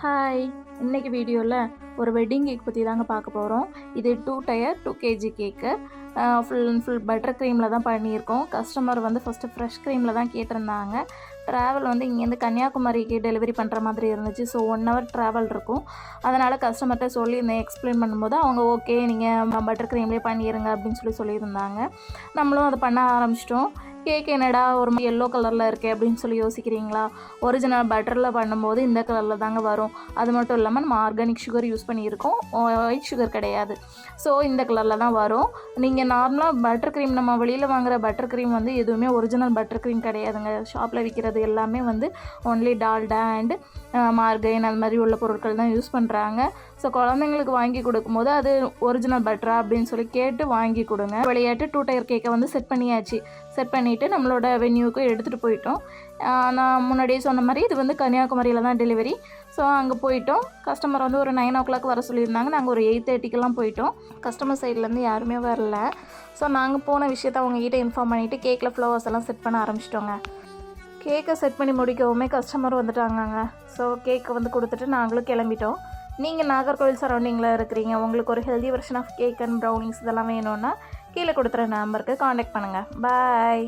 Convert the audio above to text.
Hi, இன்னைக்கு வீடியோவில் ஒரு வெட்டிங் கேக் பற்றி தாங்க பார்க்க போகிறோம். இது 2 tier 2 kg cake. Full and full butter க்ரீமில் தான் பண்ணியிருக்கோம். கஸ்டமர் வந்து ஃபஸ்ட்டு ஃப்ரெஷ் க்ரீமில் தான் கேட்டிருந்தாங்க. ட்ராவல் வந்து இங்கேருந்து கன்னியாகுமரிக்கு டெலிவரி பண்ணுற மாதிரி இருந்துச்சு. ஸோ 1 hour ட்ராவல் இருக்கும். அதனால் கஸ்டமர்கிட்ட சொல்லியிருந்தேன், எக்ஸ்பிளைன் பண்ணும்போது அவங்க ஓகே நீங்கள் பட்டர் க்ரீம்லேயே பண்ணிடுங்க அப்படின்னு சொல்லியிருந்தாங்க. நம்மளும் அதை பண்ண ஆரம்பிச்சிட்டோம். கேக் என்னடா ஒரு எல்லோ கலரில் இருக்கே அப்படின்னு சொல்லி யோசிக்கிறீங்களா? ஒரிஜினல் பட்டரில் பண்ணும்போது இந்த கலரில் தாங்க வரும். அது மட்டும் இல்லாமல் நம்ம ஆர்கானிக் சுகர் யூஸ் பண்ணியிருக்கோம், ஒயிட் சுகர் கிடையாது. ஸோ இந்த கலரில் தான் வரும். நீங்கள் நார்மலாக பட்டர் க்ரீம், நம்ம வெளியில் வாங்குகிற பட்டர் க்ரீம் வந்து எதுவுமே ஒரிஜினல் பட்டர் க்ரீம் கிடையாதுங்க. ஷாப்பில் விற்கிறது எல்லாமே வந்து ஒன்லி டால்டா அண்டு மார்கைன் அது மாதிரி உள்ள பொருட்கள் தான் யூஸ் பண்ணுறாங்க. ஸோ குழந்தைங்களுக்கு வாங்கி கொடுக்கும்போது அது ஒரிஜினல் பட்டரா அப்படின்னு சொல்லி கேட்டு வாங்கி கொடுங்க. விளையாட்டு 2 டயர் கேக்கை வந்து செட் பண்ணியாச்சு. செட் பண்ணிவிட்டு நம்மளோட வென்யூக்கு எடுத்துகிட்டு போயிட்டோம். நான் முன்னாடியே சொன்ன மாதிரி இது வந்து கன்னியாகுமரியில் தான் டெலிவரி. ஸோ அங்கே போயிட்டோம். கஸ்டமர் வந்து ஒரு 9 o'clock வர சொல்லியிருந்தாங்க. நாங்கள் ஒரு 8:30க்கெல்லாம் போயிட்டோம். கஸ்டமர் சைட்லேருந்து யாருமே வரல. ஸோ நாங்கள் போன விஷயத்த அவங்ககிட்ட இன்ஃபார்ம் பண்ணிவிட்டு கேக்கில் ஃப்ளவர்ஸ் எல்லாம் செட் பண்ண ஆரம்பிச்சிட்டோங்க. கேக்கை செட் பண்ணி முடிக்கவுமே கஸ்டமர் வந்துட்டாங்கங்க. ஸோ கேக்கை வந்து கொடுத்துட்டு நாங்களும் கிளம்பிட்டோம். நீங்கள் நாகர்கோவில் சரௌண்டிங்கில் இருக்கிறீங்க, உங்களுக்கு ஒரு healthy version of cake and brownies இதெல்லாம் வேணும்னா கீழே கொடுத்துற நம்பருக்கு காண்டாக்ட் பண்ணுங்கள். பாய்.